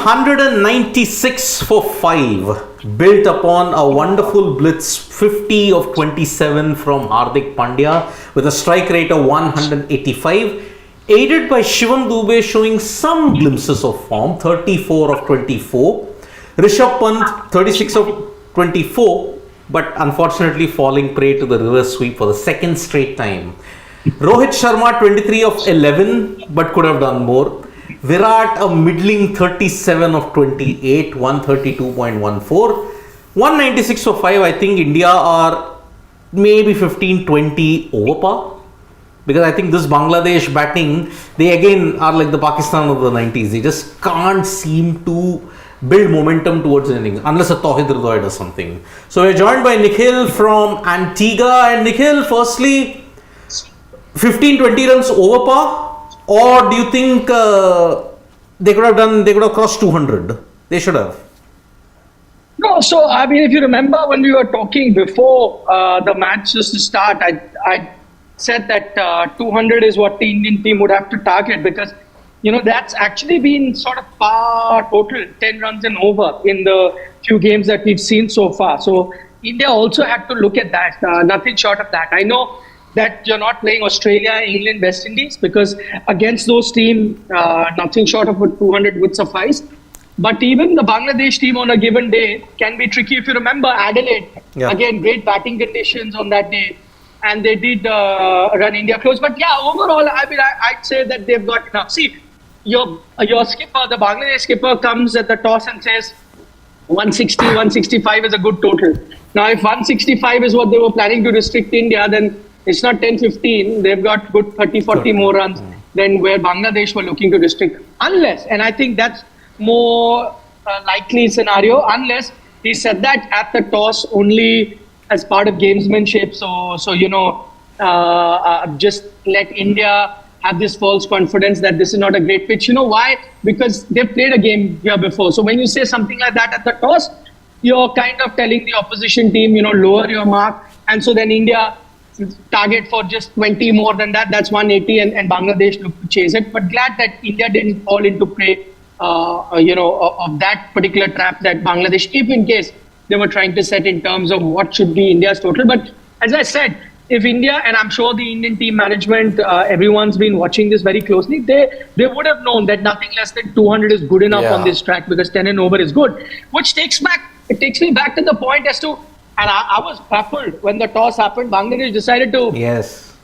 196 for 5, built upon a wonderful blitz 50 of 27 from Hardik Pandya with a strike rate of 185, aided by Shivam Dube showing some glimpses of form, 34 of 24, Rishabh Pant 36 of 24, but unfortunately falling prey to the reverse sweep for the second straight time. Rohit Sharma 23 of 11, but could have done more. Virat a middling 37 of 28, 132.14. 196 for 5, I think India are maybe 15-20 over par. Because I think this Bangladesh batting, they again are like the Pakistan of the 90s. They just can't seem to build momentum towards an innings unless a Tauhid Ridway does something. So we're joined by Nikhil from Antigua. And Nikhil, firstly, 15-20 runs over par? Or do you think they could have crossed 200? They should have. No, so I mean, if you remember when we were talking before the match just to start, I said that 200 is what the Indian team would have to target because, you know, that's actually been sort of par total, 10 runs and over in the few games that we've seen so far. So India also had to look at that, nothing short of that. I know that you're not playing Australia, England, West Indies because against those teams, nothing short of a 200 would suffice. But even the Bangladesh team on a given day can be tricky. If you remember Adelaide, again, great batting conditions on that day. And they did run India close. But yeah, overall, I mean, I'd say that they've got enough. See, your skipper, the Bangladesh skipper comes at the toss and says 160, 165 is a good total. Now, if 165 is what they were planning to restrict India, then it's not 10-15. They've got good 30-40 more runs than where Bangladesh were looking to restrict. Unless, and I think that's more likely scenario, unless he said that at the toss only as part of gamesmanship. So you know, just let India have this false confidence that this is not a great pitch. You know why? Because they've played a game here before. So when you say something like that at the toss, you're kind of telling the opposition team, you know, lower your mark. And so then India target for just 20 more than that. That's 180 and Bangladesh looked to chase it. But glad that India didn't fall into prey, you know, of that particular trap that Bangladesh, if in case they were trying to set in terms of what should be India's total. But as I said, if India, and I'm sure the Indian team management, everyone's been watching this very closely, they would have known that nothing less than 200 is good enough on this track because 10 and over is good. Which takes me back to the point as to, and I was baffled when the toss happened. Bangladesh decided to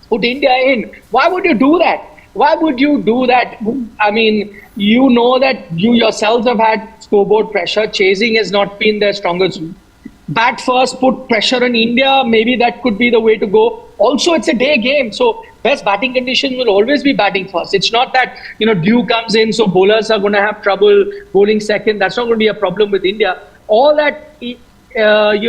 put India in. Why would you do that? Why would you do that? I mean, you know that you yourselves have had scoreboard pressure. Chasing has not been their strongest. Bat first, put pressure on India. Maybe that could be the way to go. Also, it's a day game. So best batting conditions will always be batting first. It's not that, you know, dew comes in, so bowlers are going to have trouble bowling second. That's not going to be a problem with India. All that, you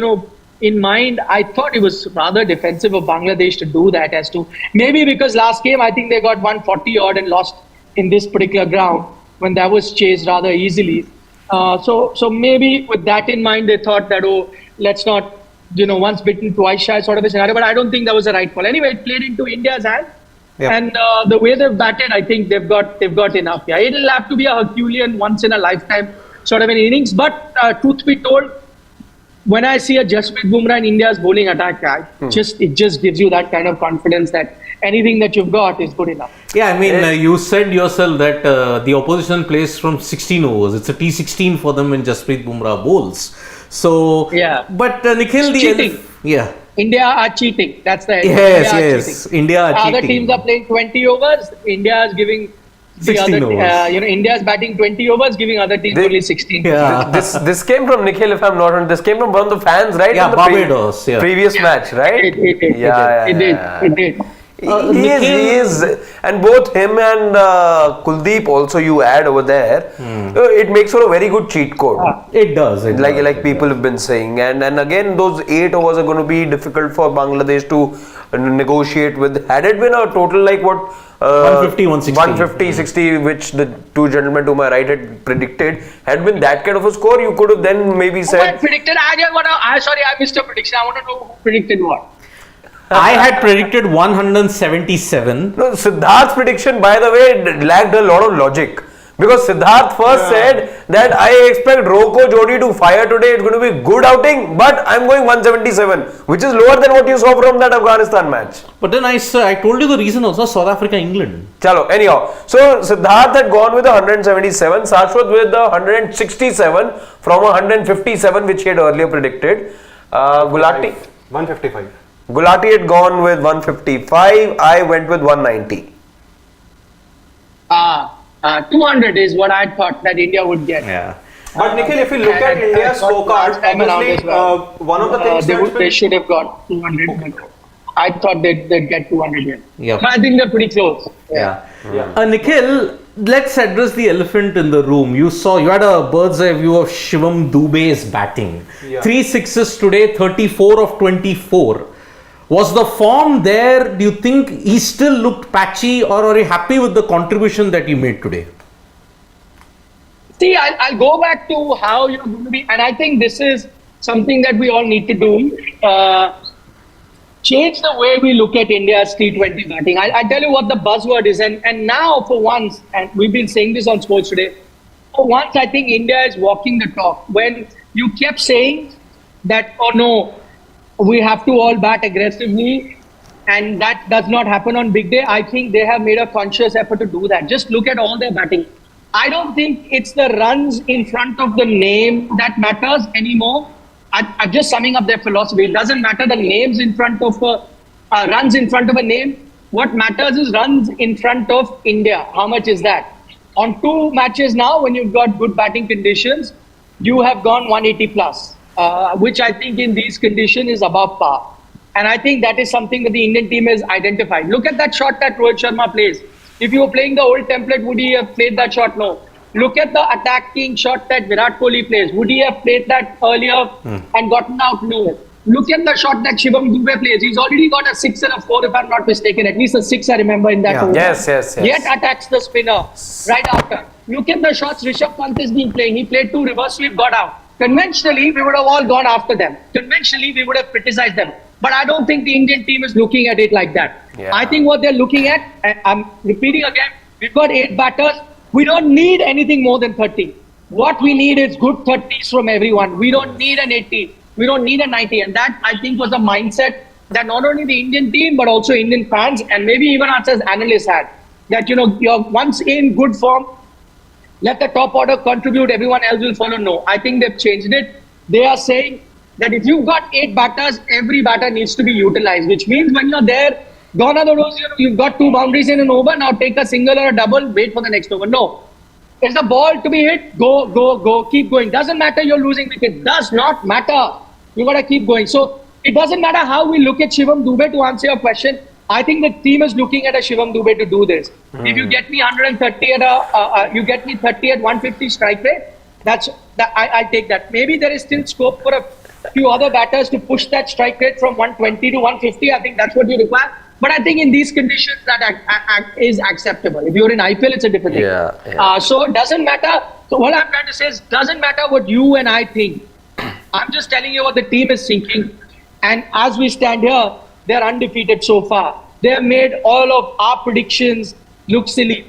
know, in mind, I thought it was rather defensive of Bangladesh to do that as to maybe because last game, I think they got 140 odd and lost in this particular ground when that was chased rather easily. So maybe with that in mind, they thought that, oh, let's not, you know, once bitten, twice shy sort of a scenario. But I don't think that was the right call. Anyway, it played into India's hand. And the way they've batted, I think they've got enough. Yeah, it'll have to be a Herculean once in a lifetime sort of an innings. But truth be told, when I see a Jasprit Bumrah in India's bowling attack, it just gives you that kind of confidence that anything that you've got is good enough. Yeah, I mean, you said yourself that the opposition plays from 16 overs. It's a T16 for them when Jasprit Bumrah bowls. So, but Nikhil, cheating. India are cheating. That's the yes. India are cheating. Other teams are playing 20 overs. India is giving 16 overs. You know, India is batting 20 overs, giving other teams only 16. Yeah. This came from Nikhil, if I'm not wrong. This came from one of the fans, right? Yeah, Barbados. Previous match, right? It did. He is, and both him and Kuldeep also you add over there. It makes for a very good cheat code. It does. Like people have been saying, and again those 8 overs are going to be difficult for Bangladesh to negotiate with. Had it been a total like what 150, 160, 150, 60, which the two gentlemen to my right had predicted, had been that kind of a score, you could have then maybe said. Predicted. Sorry, I missed a prediction. I want to know who predicted what. I had predicted 177. No, Siddharth's prediction, by the way, lacked a lot of logic. Because Siddharth first said that I expect Roko Jodi to fire today. It's going to be good outing, but I'm going 177, which is lower than what you saw from that Afghanistan match. But then I told you the reason also, South Africa, England. Chalo, anyhow. So Siddharth had gone with 177, Shashwat with 167 from 157, which he had earlier predicted. Gulati 155. Gulati had gone with 155. I went with 190. 200 is what I thought that India would get. Yeah. But Nikhil, if you look at India's scorecard, obviously one of the things they should have got 200. I thought they'd get 200 here. Yeah. But I think they're pretty close. Yeah. Nikhil, let's address the elephant in the room. You had a bird's eye view of Shivam Dube's batting. 3 sixes today, 34 of 24. Was the form there? Do you think he still looked patchy, or are you happy with the contribution that he made today? See, I'll go back to how you're going to be, and I think this is something that we all need to do. Change the way we look at India's T20 batting. I'll tell you what the buzzword is, and now for once, and we've been saying this on sports today, for once I think India is walking the talk. When you kept saying that, oh no, we have to all bat aggressively, and that does not happen on big day. I think they have made a conscious effort to do that. Just look at all their batting. I don't think it's the runs in front of the name that matters anymore. I'm just summing up their philosophy. It doesn't matter the names in front of runs in front of a name. What matters is runs in front of India. How much is that? On 2 matches now, when you've got good batting conditions, you have gone 180 plus. Which I think in these conditions is above par. And I think that is something that the Indian team has identified. Look at that shot that Rohit Sharma plays. If you were playing the old template, would he have played that shot? No. Look at the attacking shot that Virat Kohli plays. Would he have played that earlier and gotten out? No. Look at the shot that Shivam Dube plays. He's already got a 6 and a 4, if I'm not mistaken. At least a 6 I remember in that over. Yes. Yet attacks the spinner right after. Look at the shots Rishabh Pant has been playing. He played 2 reverse sweep, got out. Conventionally, we would have all gone after them. Conventionally, we would have criticized them. But I don't think the Indian team is looking at it like that. Yeah. I think what they're looking at, and I'm repeating again, we've got 8 batters. We don't need anything more than 30. What we need is good 30s from everyone. We don't need an 80. We don't need a 90. And that, I think, was a mindset that not only the Indian team, but also Indian fans, and maybe even us as analysts had. That, you're once in good form, let the top order contribute, everyone else will follow. No, I think they've changed it. They are saying that if you've got 8 batters, every batter needs to be utilized, which means when you're there, gone are the days, you've got 2 boundaries in an over, now take a single or a double, wait for the next over. No. It's the ball to be hit, go, keep going. Doesn't matter you're losing wicket. Does not matter. You got to keep going. So it doesn't matter how we look at Shivam Dube, to answer your question. I think the team is looking at a Shivam Dube to do this. If you get me 130 at you get me 30 at 150 strike rate, I'll take that. Maybe there is still scope for a few other batters to push that strike rate from 120 to 150. I think that's what you require. But I think in these conditions that is acceptable. If you're in IPL, it's a different thing. Yeah. So it doesn't matter. So what I'm trying to say is, doesn't matter what you and I think. I'm just telling you what the team is thinking. And as we stand here, they're undefeated so far. They have made all of our predictions look silly.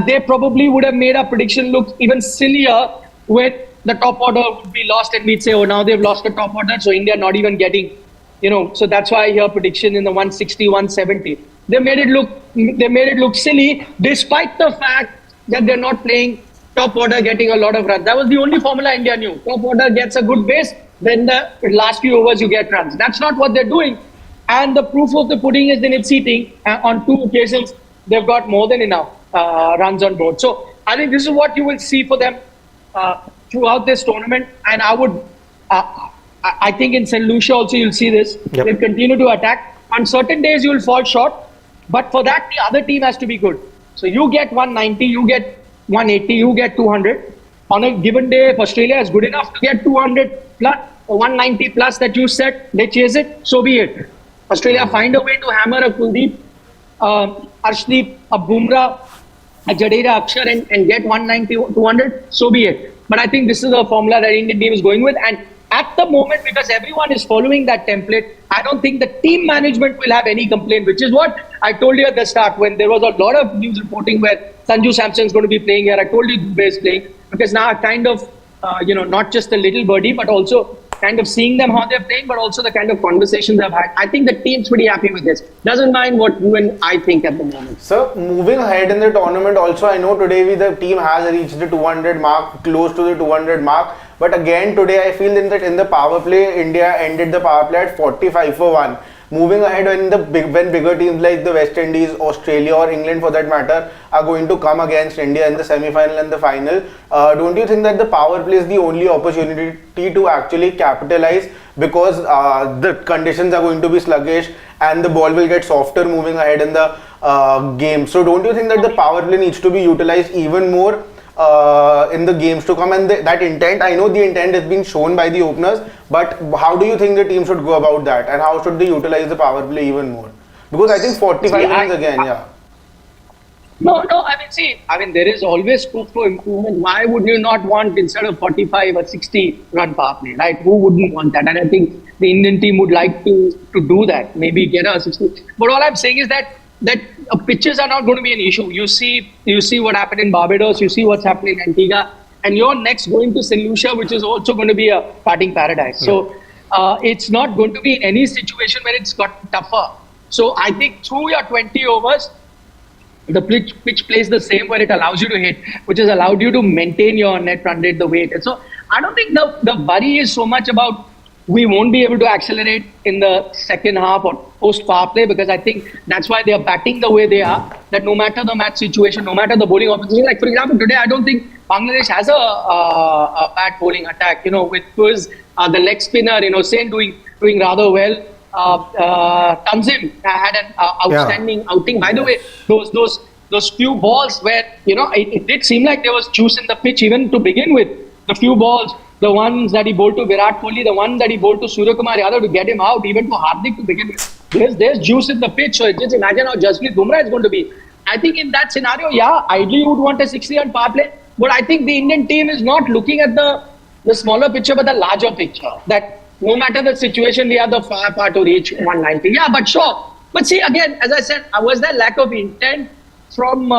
They probably would have made our prediction look even sillier when the top order would be lost and we'd say, oh, now they've lost the top order, so India not even getting, so that's why I hear prediction in the 160, 170. They made it look silly, despite the fact that they're not playing top order, getting a lot of runs. That was the only formula India knew. Top order gets a good base, then the last few overs you get runs. That's not what they're doing. And the proof of the pudding is in its eating. On 2 occasions, they've got more than enough runs on board. So I think this is what you will see for them throughout this tournament. And I think in St. Lucia also you'll see this. Yep. They'll continue to attack. On certain days you'll fall short, but for that the other team has to be good. So you get 190, you get 180, you get 200. On a given day, if Australia is good enough to get 200 plus or 190 plus that you set, they chase it, so be it. Australia find a way to hammer a Kuldeep, Arshdeep, a Bumrah, a Jadeja, Akshar and get 190, 200, so be it. But I think this is the formula that Indian team is going with. And at the moment, because everyone is following that template, I don't think the team management will have any complaint, which is what I told you at the start when there was a lot of news reporting where Sanju Samson is going to be playing here. I told you Dube is playing, because now I kind of, not just a little birdie, but also kind of seeing them how they're playing, but also the kind of conversations they've had. I think the team's pretty happy with this. Doesn't mind what you and I think at the moment. So moving ahead in the tournament also, I know today the team has reached the 200 mark, close to the 200 mark. But again today I feel that in the power play, India ended the power play at 45 for 1. Moving ahead when bigger teams like the West Indies, Australia or England for that matter are going to come against India in the semi-final and the final, don't you think that the power play is the only opportunity to actually capitalize, because the conditions are going to be sluggish and the ball will get softer moving ahead in the game? So don't you think that the power play needs to be utilized even more in the games to come? And that intent, I know the intent has been shown by the openers, but how do you think the team should go about that, and how should they utilize the power play even more? Because I think 45 innings again, yeah. No, I mean, there is always scope for improvement. Why would you not want, instead of 45 or 60 run power play, right? Who wouldn't want that? And I think the Indian team would like to do that, maybe get a 60. But all I'm saying is that pitches are not going to be an issue. You see what happened in Barbados, you see what's happening in Antigua, and you're next going to St. Lucia, which is also going to be a batting paradise. So it's not going to be in any situation where it's got tougher. So I think through your 20 overs, the pitch plays the same, where it allows you to hit, which has allowed you to maintain your net run rate the way it is. So I don't think the worry is so much about we won't be able to accelerate in the second half or post power play, because I think that's why they are batting the way they are, that no matter the match situation, no matter the bowling opposition, like for example today I don't think Bangladesh has a bad bowling attack, with the leg spinner, Hussain doing rather well. Tanzim had an outstanding outing. By the way, those few balls where it did seem like there was juice in the pitch even to begin with. The few balls, the ones that he bowled to Virat Kohli, the one that he bowled to Suryakumar Yadav to get him out, even to Hardik to begin with. There's juice in the pitch. So just imagine how Jasprit Bumrah is going to be. I think in that scenario, ideally you would want a 60-run power play. But I think the Indian team is not looking at the smaller picture, but the larger picture. That no matter the situation, we have the firepower to reach 190. Yeah, but sure. But see, again, as I said, was there lack of intent from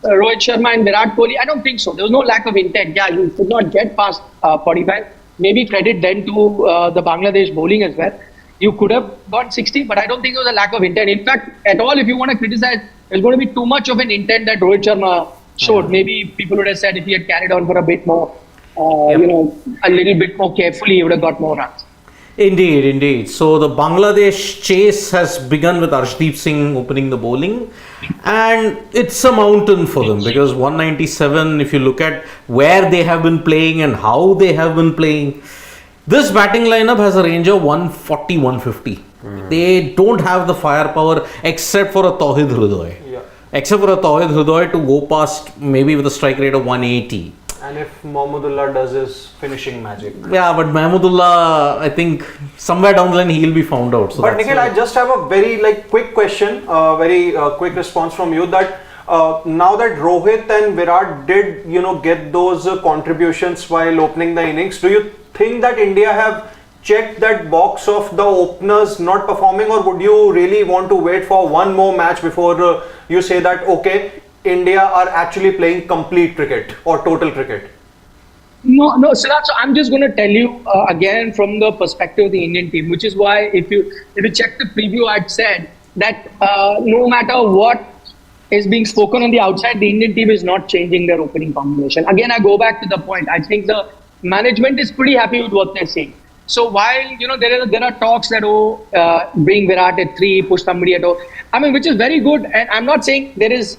Rohit Sharma and Virat Kohli? I don't think so. There was no lack of intent. Yeah, you could not get past 45. Maybe credit then to the Bangladesh bowling as well. You could have got 60, but I don't think there was a lack of intent. In fact, at all, if you want to criticize, there's going to be too much of an intent that Rohit Sharma showed. Maybe people would have said if he had carried on for a bit more, a little bit more carefully, he would have got more runs. Indeed. So the Bangladesh chase has begun with Arshdeep Singh opening the bowling, and it's a mountain for them, because 197, if you look at where they have been playing and how they have been playing, this batting lineup has a range of 140, 150. They don't have the firepower except for a Tauhid Hridoy. Except for a Tauhid Hridoy to go past maybe with a strike rate of 180. And if Mahmudullah does his finishing magic. Yeah, but Mahmudullah, I think somewhere down the line he'll be found out. So but Nikhil, I just have a very quick question, very quick response from you, that now that Rohit and Virat did get those contributions while opening the innings, do you think that India have checked that box of the openers not performing, or would you really want to wait for one more match before you say that okay, India are actually playing complete cricket or total cricket? No, Siddharth, so I'm just going to tell you again from the perspective of the Indian team, which is why if you check the preview, I'd said that no matter what is being spoken on the outside, the Indian team is not changing their opening combination. Again, I go back to the point. I think the management is pretty happy with what they're saying. So while there are talks that bring Virat at 3, push somebody at 0, I mean, which is very good, and I'm not saying there is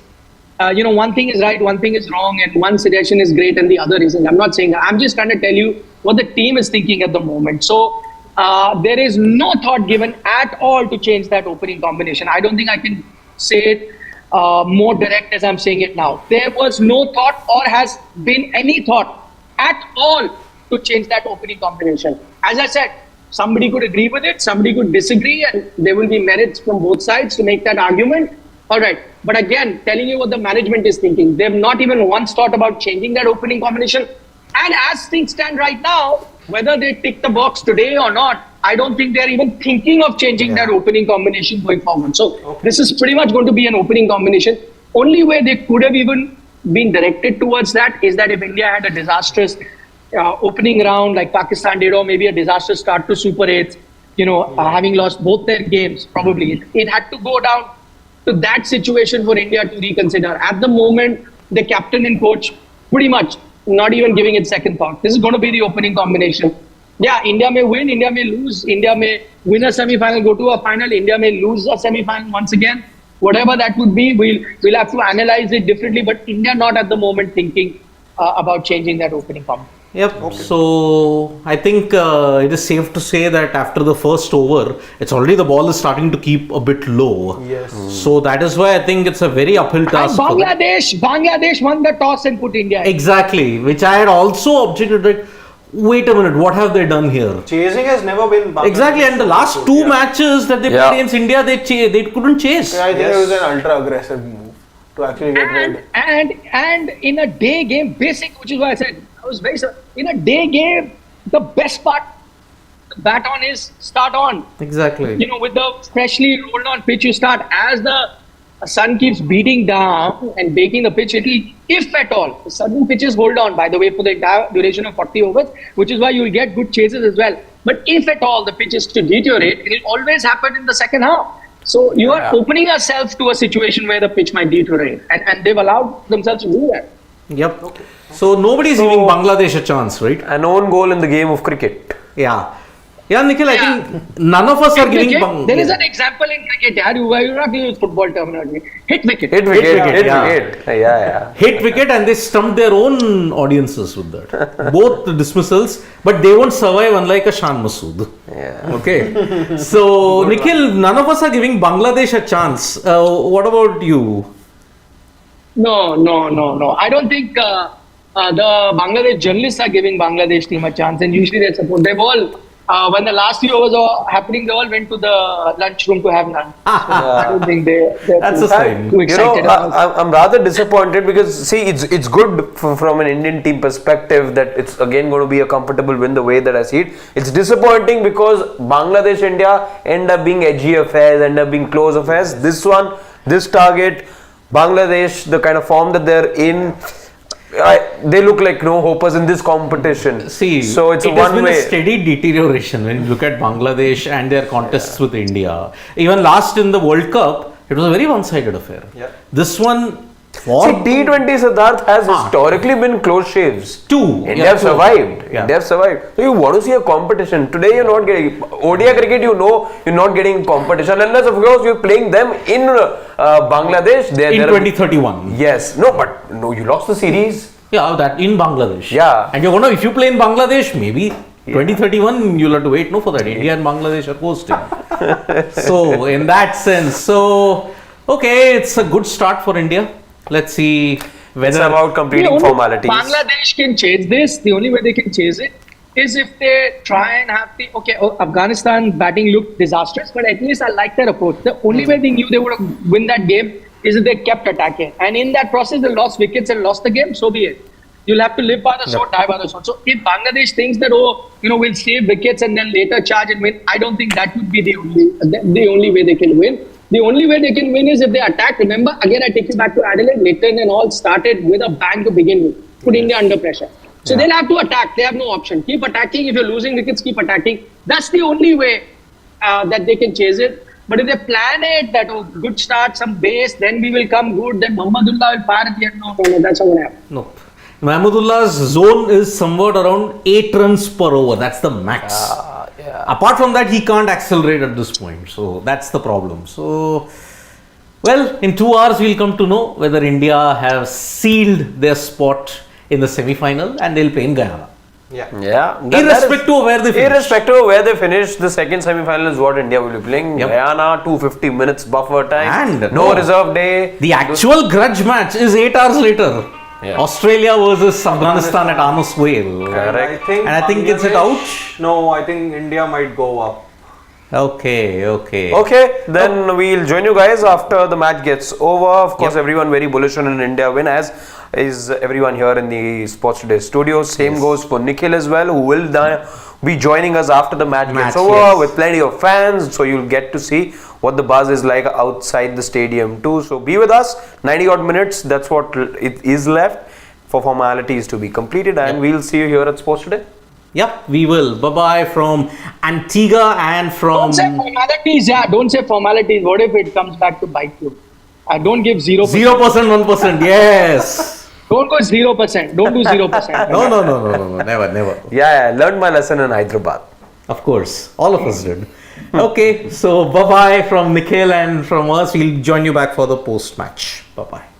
one thing is right, one thing is wrong, and one suggestion is great and the other isn't. I'm not saying that. I'm just trying to tell you what the team is thinking at the moment. So there is no thought given at all to change that opening combination. I don't think I can say it more direct as I'm saying it now. There was no thought or has been any thought at all to change that opening combination. As I said, somebody could agree with it, somebody could disagree, and there will be merits from both sides to make that argument. All right. But again, telling you what the management is thinking. They've not even once thought about changing that opening combination. And as things stand right now, whether they tick the box today or not, I don't think they're even thinking of changing their opening combination going forward. So this is pretty much going to be an opening combination. Only way they could have even been directed towards that is that if India had a disastrous opening round like Pakistan did, or maybe a disastrous start to Super 8, having lost both their games, probably it had to go down to that situation for India to reconsider. At the moment, the captain and coach pretty much not even giving it second thought. This is going to be the opening combination. Yeah, India may win, India may lose, India may win a semi-final, go to a final, India may lose a semi-final once again. Whatever that would be, we'll have to analyze it differently. But India not at the moment thinking about changing that opening combination. Yep. So I think it is safe to say that after the first over, it's already the ball is starting to keep a bit low. Yes. So that is why I think it's a very uphill task. And Bangladesh won the toss and put India in. Exactly, which I had also objected that. Wait a minute, what have they done here? Chasing has never been Bangladesh. Exactly, and the last two matches that they played against India, they couldn't chase. Yeah, I think it was an ultra aggressive move to actually get rid. And in a day game, which is why I said I was very in a day game, the best part to bat on is start on. Exactly. With the freshly rolled on pitch, you start as the sun keeps beating down and baking the pitch. If at all, certain pitches hold on, by the way, for the entire duration of 40 overs, which is why you will get good chases as well. But if at all the pitch is to deteriorate, it will always happen in the second half. So you are opening yourself to a situation where the pitch might deteriorate, and they've allowed themselves to do that. Yep. Okay. So nobody's giving Bangladesh a chance, right? An own goal in the game of cricket. Yeah. Yeah, Nikhil, I think none of us are giving Bangladesh. There is an example in cricket, you're not using football terminology. Hit wicket. Hit wicket. Yeah. Hit wicket, and they stumped their own audiences with that. Both the dismissals, but they won't survive unlike a Shan Masood. Yeah. Okay. So, Nikhil, none of us are giving Bangladesh a chance. What about you? No. I don't think the Bangladesh journalists are giving Bangladesh team a chance, and usually they support. They've all, when the last few overs were happening, they all went to the lunchroom to have lunch. I don't think they're too excited. I'm rather disappointed because see, it's good from an Indian team perspective that it's again going to be a comfortable win the way that I see it. It's disappointing because Bangladesh India end up being edgy affairs, end up being close affairs. This target, Bangladesh, the kind of form that they're in, they look like no hopers in this competition. See, so it's it has been a steady deterioration when you look at Bangladesh and their contests with India. Even last in the World Cup, it was a very one-sided affair. Yeah. This one, T20 Siddharth has historically been close shaves. India have survived. Yeah. India have survived. So you want to see a competition. Today you're not getting ODI cricket. You're not getting competition unless of course you're playing them in Bangladesh. In 2031. Yes. No, you lost the series. Yeah, that in Bangladesh. Yeah. And you're gonna, if you play in Bangladesh, maybe 2031 you'll have to wait for that. India and Bangladesh are hosting. So in that sense, okay, it's a good start for India. Let's see whether it's about completing formalities. Bangladesh can change this. The only way they can change it is if they try and have Afghanistan batting looked disastrous, but at least I like their approach. The only way they knew they would win that game is if they kept attacking, and in that process they lost wickets and lost the game. So be it. You'll have to live by the sword, die by the sword. So if Bangladesh thinks that we'll save wickets and then later charge and win, I don't think that would be the only way they can win. The only way they can win is if they attack. Remember, again, I take you back to Adelaide. Leighton and all started with a bang to begin with, put India under pressure. So they'll have to attack. They have no option. Keep attacking. If you're losing wickets, keep attacking. That's the only way that they can chase it. But if they plan it, that good start, some base, then we will come good, then Mahmudullah will fire at the end. No, that's not going to happen. No. Mahmudullah's zone is somewhat around 8 runs per over. That's the max. Apart from that, he can't accelerate at this point. So that's the problem. So, well, in 2 hours, we'll come to know whether India have sealed their spot in the semi-final and they'll play in Guyana. Irrespective of where they finish. The second semi-final is what India will be playing. Guyana, 250 minutes buffer time. And no reserve day. The actual grudge match is 8 hours later. Australia versus Afghanistan at Arnos Vale. Correct. I think it's an ouch. No, I think India might go up. Okay. Then we'll join you guys after the match gets over. Of course, everyone very bullish on an India win as is everyone here in the Sports Today studio. Same goes for Nikhil as well, who will be joining us after the match gets over with plenty of fans. So you'll get to see what the buzz is like outside the stadium too. So be with us, 90 odd minutes. That's what it is left for formalities to be completed, and we'll see you here at Sports Today. Yep, we will. Bye-bye from Antigua and from... Don't say formalities, don't say formalities. What if it comes back to bite you? Don't give 0%. 0%, 1%, yes. Don't go 0%. Don't do 0%. No, never. Yeah, I learned my lesson in Hyderabad. Of course, all of us did. Okay, so bye-bye from Nikhil and from us. We'll join you back for the post-match. Bye-bye.